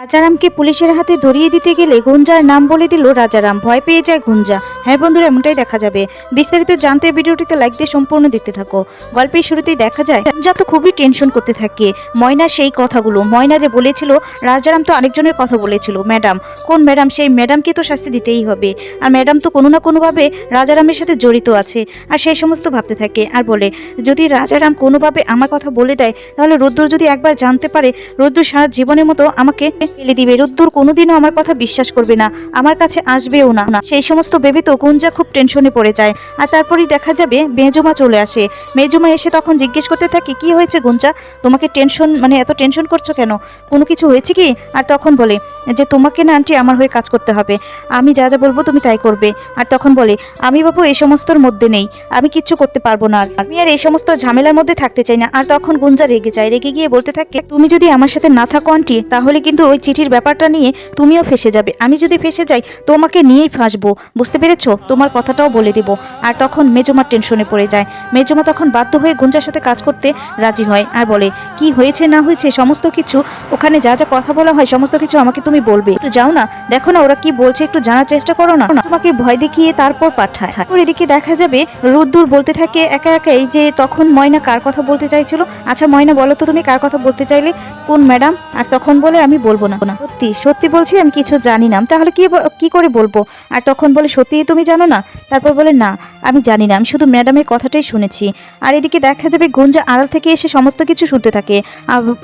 রাজারামকে পুলিশের হাতে ধরিয়ে দিতে গেলে গুঞ্জার নাম বলে দিল রাজারাম। ভয় পেয়ে যায় গুঞ্জা। হ্যাঁ বন্ধুরা, এমনটাই দেখা যাবে। বিস্তারিত জানতে ভিডিওটিতে লাইক দিয়ে সম্পূর্ণ দেখতে থাকো। গল্পের শুরুতেই দেখা যায় গুঞ্জা তো খুবই টেনশন করতে থাকে। ময়না সেই কথাগুলো, ময়না যে বলেছিল রাজারাম তো আরেকজনের কথা বলেছিল, ম্যাডাম। কোন ম্যাডাম? সেই ম্যাডামকে তো শাস্তি দিতেই হবে। আর ম্যাডাম তো কোনো না কোনোভাবে রাজারামের সাথে জড়িত আছে। আর সেই সমস্ত ভাবতে থাকে আর বলে, যদি রাজারাম কোনোভাবে আমার কথা বলে দেয় তাহলে রুদ্দুর যদি একবার জানতে পারে, রুদ্দুর সারা জীবনের মতো আমাকে ফেলে দিবে। রুদ্দুর কোনোদিনও আমার কথা বিশ্বাস করবে না, আমার কাছে আসবেও না। সেই সমস্ত ভেবে তো গুঞ্জা খুব টেনশনে পড়ে যায়। আর তারপরেই দেখা যাবে মেজুমা চলে আসে। মেজুমা এসে তখন জিজ্ঞেস করতে থাকে, কি হয়েছে গুঞ্জা, তোমাকে টেনশন এত টেনশন করছো কেন? কোনো কিছু হয়েছে কি? আর তখন বলে যে তোমাকে না আন্টি আমার হয়ে কাজ করতে হবে, আমি যা যা বলবো তুমি তাই করবে। আর তখন বলে, আমি বাবু এই সমস্তর মধ্যে নেই, আমি কিচ্ছু করতে পারবো না, আমি আর এই সমস্ত ঝামেলার মধ্যে থাকতে চাই না। আর তখন গুঞ্জা রেগে যায়, রেগে গিয়ে বলতে থাকে, তুমি যদি আমার সাথে না থাকো আন্টি, তাহলে কিন্তু ওই চিঠির ব্যাপারটা নিয়ে তুমিও ফেসে যাবে। আমি যদি ফেসে যাই তোমাকে নিয়েই ফাঁসবো, বুঝতে পেরেছো? তোমার কথাটাও বলে দেবো। আর তখন মেজমা টেনশনে পড়ে যায়। মেজমা তখন বাধ্য হয়ে গুঞ্জার সাথে কাজ করতে রাজি হয় আর বলে, কি হয়েছে না হয়েছে সমস্ত কিছু, ওখানে যা যা কথা বলা হয় সমস্ত কিছু আমাকে তুমি বলবে। একটু যাও না, দেখো না ওরা কি বলছে, একটু জানার চেষ্টা করো না। তোমাকে ভয় দেখিয়ে তারপর পাঠায়। ওর এদিকে দেখা যাবে রুদ্দুর বলতে থাকে একা একাই যে তখন ময়না কার কথা বলতে চাইছিল। আচ্ছা ময়না, বলো তো তুমি কার কথা বলতে চাইলে? কোন ম্যাডাম? আর তখন বলে, আমি বলবো না। সত্যি সত্যি বলছি, আমি কিছু জানি না। তাহলে কি করে বলবো? আর তখন বলে, সত্যি তুমি জানো না? তারপর বলে, না আমি জানি না, আমি শুধু ম্যাডামের কথাটাই শুনেছি। আর এদিকে দেখা যাবে গুঞ্জা আড়াল থেকে এসে সমস্ত কিছু শুনতে থাকে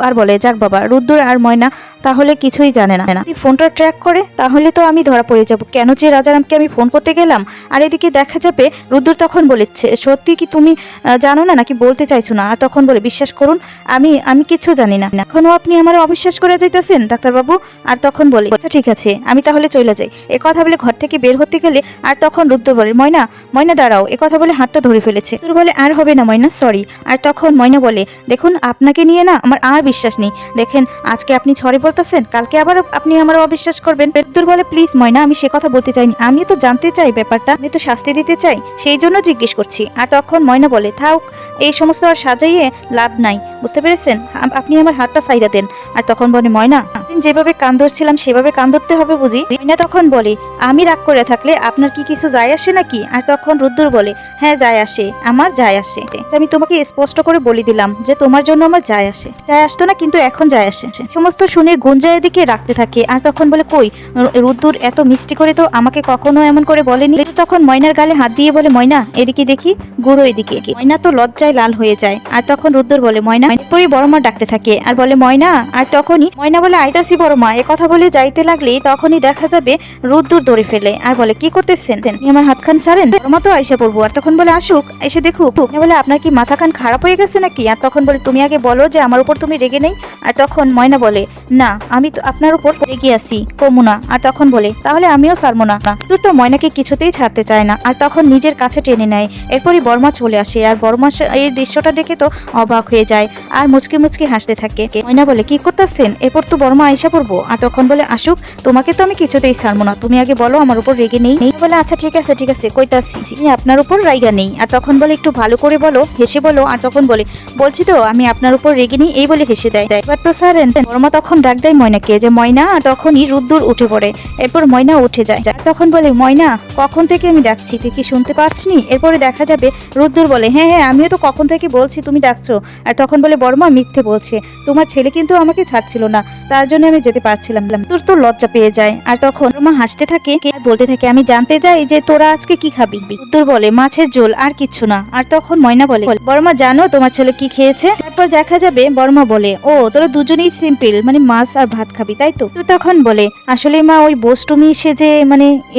আর বলে, যাক বাবা, রুদ্দুর আর ময়না তাহলে কিছুই জানে না। যদি ফোনটা ট্র্যাক করে তাহলে তো আমি ধরা পড়ে যাব, কেন যে রাজারামকে আমি ফোন করতে গেলাম। আর এদিকে দেখা যাবে রুদ্দুর তখন বলেছে, সত্যি কি তুমি জানো না নাকি বলতে চাইছো না? আর তখন বলে, বিশ্বাস করুন আমি কিছু জানি না। এখনো আপনি আমার অবিশ্বাস করে যাইতেছেন ডাক্তারবাবু? আর তখন বলে, আচ্ছা ঠিক আছে, আমি তাহলে চলে যাই। কথা বলে ঘর থেকে বের হতে গেলে আর তখন রুদ্দুর বলে, ময়না ময়না দাঁড়াও। কথা বলে হাতটা ধরে ফেলেছে। রুদ্দুর বলে, আর হবে না ময়না, সরি। আর তখন ময়না বলে, দেখুন আপনাকে নিয়ে না আমার আর বিশ্বাস নেই। দেখেন আজকে আপনি ছড়ে বলতেছেন, কালকে আবার আপনি আমার অবিশ্বাস করবেন। রুদ্দুর বলে, প্লিজ ময়না, আমি সে কথা বলতে চাইনি, আমি তো জানতে চাই ব্যাপারটা, আমি তো শাস্তি দিতে চাই, সেই জন্য জিজ্ঞেস করছি। আর তখন ময়না বলে, থাক এই সমস্ত আর সাজাইয়ে লাভ নাই, বুঝতে পেরেছেন? আপনি আমার হাতটা সাইডা দেন। আর তখন বলে, ময়না যেভাবে কান ধরছিলাম সেভাবে কান ধরতে হবে বুঝি? ময়না তখন বলে, আমি রাগ করে থাকলে আপনার কি কিছু যায় আসে নাকি? আর তখন রুদ্দুর বলে, হ্যাঁ যায় আসে, আমার যায় আসে। আমি তোমাকে স্পষ্ট করে বলে দিলাম যে তোমার জন্য আমার যায় আসতো না, কিন্তু এখন যায় আসে। সমস্ত শুনে গুঞ্জা এদিকে রাখতে থাকে। আর তখন বলে, কই রুদ্দুর এত মিষ্টি করে তো আমাকে কখনো এমন করে বলেনি। তখন ময়নার গালে হাত দিয়ে বলে, ময়না এদিকে দেখি, গুঁড়ো এদিকে। ময়না তো লজ্জায় লাল হয়ে যায়। আর তখন রুদ্দুর বলে, ময়না, পরে বড় মা ডাকতে থাকে আর বলে, ময়না। আর তখনই ময়না বলে, আইতাছি বড় মা। কথা বলে যাইতে লাগলে তখনই দেখা যাবে রুদ্দুর ধরে ফেলে আর বলে, কি করতেছেন? আমার হাত খান সারেন, বড় মা তো আইসা পড়বো। আর তখন বলে, আসুক, এসে দেখুক। বলে, আপনার কি মাথা খান খারাপ হয়ে গেছে নাকি? আর তখন বলে, তুমি আগে বলো যে আমার উপর তুমি রেগে নেই। আর তখন ময়না বলে, না আমি তো আপনার উপর রেগে আছি, কমুনা। আর তখন বলে, তাহলে আমিও ছাড়বো না। তোর তো ময়নাকে কিছুতেই ছাড়তে চায় না। আর তখন নিজের কাছে টেনে নেয়। এরপরই বর্মা চলে আসে। আর বর্মা এই দৃশ্যটা দেখে তো অবাক হয়ে যায় আর মুচকি মুচকি হাসতে থাকে। ময়না বলে, কি করতেছেন? এরপর তো বর্মা আইসা পড়বো। আর তখন বলে, আসুক, তোমাকে তো আমি কিছুতেই ছাড়বো না, তুমি আগে বলো আমার উপর রেগে নেই। বলে, আচ্ছা ঠিক আছে কইতাছি, আপনার উপর রাইগা নেই। আর তখন বলে, একটু ভালো করে বলো, হেসে বলো। আর তখন বলে, বলছি তো আমি আপনার উপর রেগে নেই, এই বলে হেসে দেয়। এবার তো সারেন। বর্মা তখন ডাক দেয় ময়নাকে যে ময়না। আর তখনই রুদ্দুর উঠে পড়ে। এরপর ময়না উঠে যায়। তখন বলে, ময়না কখন থেকে আমি ডাকছি, তুই কি শুনতে পাচ্ছিনি? এরপরে দেখা যাবে রুদ্দুর বলে, হ্যাঁ হ্যাঁ আমিও তো কখন থেকে বলছি তুমি ডাকছো। আর তখন বলে, বর্মা মিথ্যে বলছে, তোমার ছেলে কিন্তু আমাকে ছাড়ছিল না, তার জন্য আমি যেতে পারছিলাম। তোর তো লজ্জা পেয়ে যায়। আর তখন বর্মা হাসতে থাকে আর বলতে থাকে, আমি জানতে যাই যে তোরা আজকে কি খাবি? রুদ্দুর বলে, মাছের ঝোল, আর কিচ্ছু না। আর তখন ময়না বলে, বর্মা জানো তোমার ছেলে কি খেয়েছে? তারপর দেখা যাবে বর্মা বলে, ও তোরা দুজনেই সিম্পল, মাছ আর ভাত খাবি তাই তো? তখন বলে, আসলে মা ওই বোস্টুমি সে যে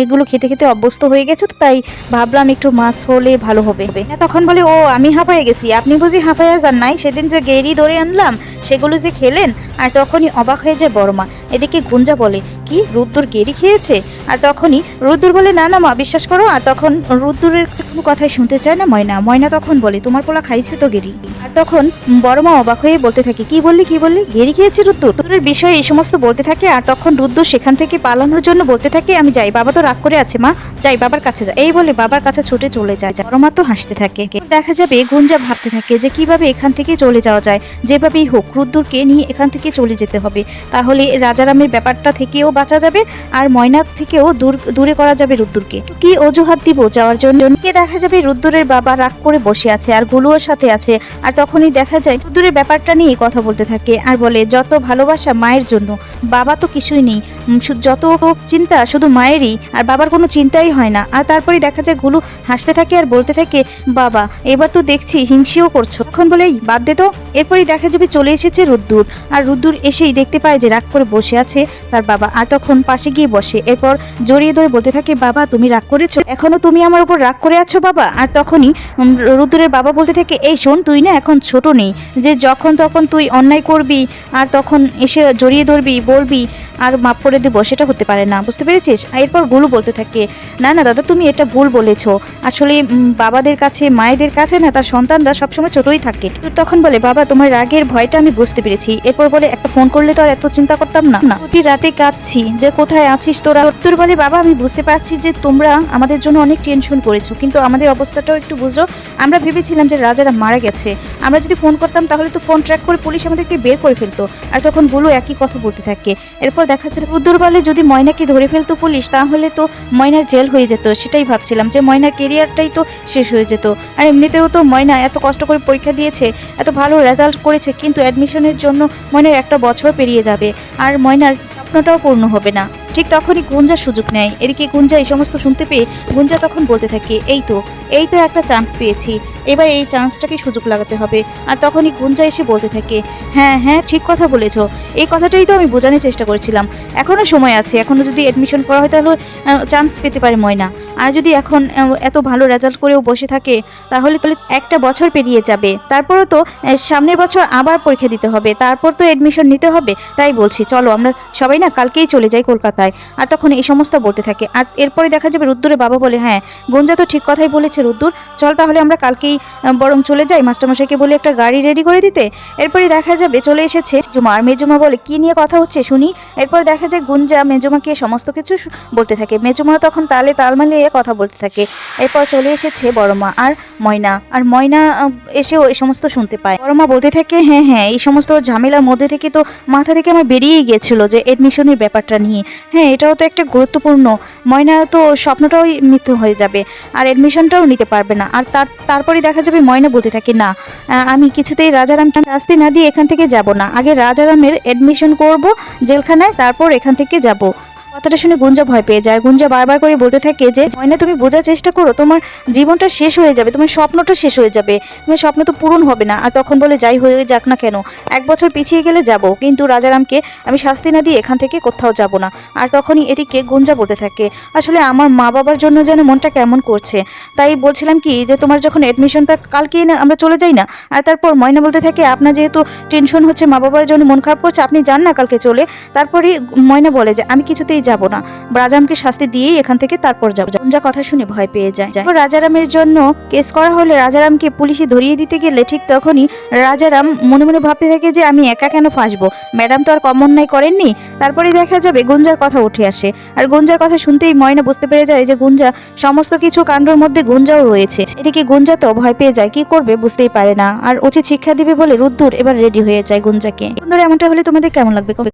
এগুলো খেতে খেতে অভ্যস্ত হয়ে গেছে, তো তাই ভাবলাম একটু মাছ হলে ভালো হবে। তখন বলে, ও আমি হাঁপায়ে গেছি, আপনি বুঝি হাঁপায়া যান নাই? সেদিন যে গেরি ধরে আনলাম সেগুলো যে খেলেন? আর তখনই অবাক হয়ে যায় বড়মা। এদিকে গুঞ্জা বলে, কি কি রুদ্দুর গেরি খেয়েছে? আর তখনই রুদ্দুর বলে না না মা, বিশ্বাস করো। আর তখন রুদ্দুরের কোনো কথাই শুনতে চায় না ময়না। ময়না তখন বলে তোমার পোলা খাইছে তো গেরি। আর তখন বড় মা অবাক হয়ে বলতে থাকে কি বললি গেরি খেয়েছে রুদ্দুরের বিষয়ে এই সমস্ত বলতে থাকে। আর তখন রুদ্দুর সেখান থেকে পালানোর জন্য বলতে থাকে আমি যাই, বাবা তো রাগ করে আছে মা, যাই বাবার কাছে যা। এই বলে বাবার কাছে ছুটে চলে যায়। বড় মা তো হাসতে থাকে। দেখা যাবে গুঞ্জা ভাবতে থাকে যে কিভাবে এখান থেকে চলে যাওয়া যায়, যেভাবেই হোক রুদ্দুরকে নিয়ে এখান থেকে চলে যেতে হবে, তাহলে রাজারামের ব্যাপারটা থেকেও বাঁচা যাবে আর ময়না থেকেও দূরে করা যাবে রুদ্দুরকে। কি অজুহাত দিব যাওয়ার জন্য? দেখা যাবে রুদ্দুরের বাবা রাগ করে বসে আছে আর গুলুর সাথে আছে। আর তখনই দেখা যায় রুদ্দুরের ব্যাপারটা নিয়ে কথা বলতে থাকে আর বলে যত ভালোবাসা মায়ের জন্য, বাবা তো কিছুই নেই, যত চিন্তা শুধু মায়েরই, আর বাবার কোনো চিন্তাই হয় না। আর তারপরে দেখা যায় গুলু হাসতে থাকে আর বলতে থাকে বাবা এবার তো দেখছি হিংসেও করছো। তখন বলে এই বাদ দে তো। এরপরই দেখা যাবে চলে এসেছে রুদ্দুর। আর রুদ্দুর এসেই দেখতে পায় যে রাগ করে বসে আছে তার বাবা। আর তখন পাশে গিয়ে বসে, এরপর জড়িয়ে ধরে বলতে থাকে বাবা তুমি রাগ করেছো, এখনো তুমি আমার উপর রাগ করে আছো বাবা? আর তখনই রুদ্দুরের বাবা বলতে থাকে এই শোন, তুই না এখন ছোট নেই যে যখন তখন তুই অন্যায় করবি আর তখন এসে জড়িয়ে ধরবি বলবি আর মাফ করে দেবো, সেটা হতে পারে না, বুঝতে পেরেছিস? এরপর গুলু বলতে থাকে না না দাদা তুমি এটা ভুল বলেছো, আসলে বাবাদের কাছে মায়েদের কাছে না তার সন্তানরা সবসময় ছোটই থাকে। তখন বলে বাবা তোমার রাগের ভয়টা আমি বুঝতে পেরেছি। এরপর বলে একটা ফোন করলে তো আর এত চিন্তা করতাম না, প্রতি রাতে কাঁদছি যে কোথায় আছিস তোরা। উত্তর বলে বাবা আমি বুঝতে পারছি যে তোমরা আমাদের জন্য অনেক টেনশন করেছো, কিন্তু আমাদের অবস্থাটাও একটু বুঝো। আমরা ভেবেছিলাম যে রাজারা মারা গেছে, আমরা যদি ফোন করতাম তাহলে তো ফোন ট্র্যাক করে পুলিশ আমাদেরকে বের করে ফেলতো। আর তখন গুলু একই কথা বলতে থাকে। এরপর দেখা যাচ্ছে রুদ্দুর বলে যদি ময়নাকে ধরে ফেলতো পুলিশ তাহলে তো ময়নার জেল হয়ে যেত, সেটাই ভাবছিলাম যে ময়নার কেরিয়ারটাই তো শেষ হয়ে যেত। আর এমনিতেও তো ময়না এত কষ্ট করে পরীক্ষা দিয়েছে, এত ভালো রেজাল্ট করেছে, কিন্তু অ্যাডমিশনের জন্য ময়নার একটা বছর পেরিয়ে যাবে আর ময়নার স্বপ্নটাও পূর্ণ হবে না। ঠিক তখনই গুঞ্জা সুযোগ নেয়। এদিকে গুঞ্জা এই সমস্ত শুনতে পেয়ে গুঞ্জা তখন বলতে থাকে এই তো একটা চান্স পেয়েছি, এবার এই চান্সটাকে সুযোগ লাগাতে হবে। আর তখনই গুঞ্জা এসে বলতে থাকে হ্যাঁ হ্যাঁ ঠিক কথা বলেছো, এই কথাটাই তো আমি বোঝানোর চেষ্টা করেছিলাম, এখনো সময় আছে, এখনো যদি অ্যাডমিশন করা হয় তাহলে চান্স পেতে পারে ময়না। আর যদি এখন এত ভালো রেজাল্ট করেও বসে থাকে তাহলে তো একটা বছর পেরিয়ে যাবে, তারপরও তো সামনের বছর আবার পরীক্ষা দিতে হবে, তারপর তো অ্যাডমিশন নিতে হবে। তাই বলছি চলো আমরা সবাই না কালকেই চলে যাই কলকাতায়। আর তখন এই সমস্ত বলতে থাকে। আর এরপরে দেখা যাবে রুদ্দুরের বাবা বলে হ্যাঁ গুঞ্জা তো ঠিক কথাই বলেছে রুদ্দুর, চল তাহলে আমরা কালকেই বরং চলে যাই, মাস্টারমশাইকে বলে একটা গাড়ি রেডি করে দিতে। এরপরে দেখা যাবে চলে এসেছে মেজমা। আর মেজমা বলে কি নিয়ে কথা হচ্ছে শুনি। এরপর দেখা যায় গুঞ্জা মেজমাকে সমস্ত কিছু বলতে থাকে। মেজমা তখন তালে তাল মিলিয়ে কথা বলতে থাকে। এরপর চলে এসেছে বড়মা আর ময়না। আর ময়না এসেও এই সমস্ত শুনতে পায়। বড়মা বলতে থাকে হ্যাঁ হ্যাঁ এই সমস্ত ঝামেলার মধ্যে থেকে তো মাথা থেকে আমার বেরিয়েই গিয়েছিল যে এডমিশনের ব্যাপারটা নিয়ে, হ্যাঁ এটাও তো একটা গুরুত্বপূর্ণ, ময়না তো স্বপ্নটাও মৃত্যু হয়ে যাবে আর এডমিশনটাও নিতে পারবে না। আর তারপরে দেখা যাবে ময়না বলতে থাকে না আমি কিছুতেই রাজারামকে শাস্তি না দিয়ে এখান থেকে যাব না, আগে রাজারামের এডমিশন করব জেলখানায়, তারপর এখান থেকে যাব। কথাটা শুনে গুঞ্জা ভয় পেয়ে যায়। গুঞ্জা বারবার করে বলতে থাকে যে ময়না তুমি বোঝার চেষ্টা করো, তোমার জীবনটা শেষ হয়ে যাবে, তোমার স্বপ্নটা শেষ হয়ে যাবে, তোমার স্বপ্ন তো পূরণ হবে না। আর তখন বলে যাই হয়ে যাক না কেন, এক বছর পিছিয়ে গেলে যাব, কিন্তু রাজারামকে আমি শাস্তি না দিয়ে এখান থেকে কোথাও যাব না। আর তখনই এদিকে গুঞ্জা বলতে থাকে আসলে আমার মা বাবার জন্য যেন মনটা কেমন করছে, তাই বলছিলাম কি যে তোমার যখন অ্যাডমিশনটা কালকে না আমরা চলে যাই না। আর তারপর ময়না বলতে থাকে আপনার যেহেতু টেনশন হচ্ছে মা বাবার জন্য মন খারাপ করছে, আপনি যান না কালকে চলে। তারপরে ময়না বলে যে আমি কিছুতেই যাব না, রাজারামকে শাস্তি দিয়েই এখান থেকে তারপর যাব। গুঞ্জা কথা শুনে ভয় পেয়ে যায়। রাজারামের জন্য কেস করা হলে রাজারামকে পুলিশে ধরিয়ে দিতে গেলে ঠিক তখনই রাজারাম মনে মনে ভাবতে থাকে যে আমি একা কেন ফাঁসবো, ম্যাডাম তো আর কম অন্যায় করেননি। তারপরে দেখা যাবে গুঞ্জার কথা উঠে আসে। আর গুঞ্জার কথা শুনতেই ময়না বুঝতে পেরে যায় যে গুঞ্জা সমস্ত কিছু কাণ্ডর মধ্যে গুঞ্জাও রয়েছে। এদিকে গুঞ্জা তো ভয় পেয়ে যায়, কি করবে বুঝতেই পারে না। আর উচিত শিক্ষা দিবে বলে রুদ্দুর এবার রেডি হয়ে যায় গুঞ্জাকে। বন্ধুরা এমনটা হলে তোমাদের কেমন লাগবে?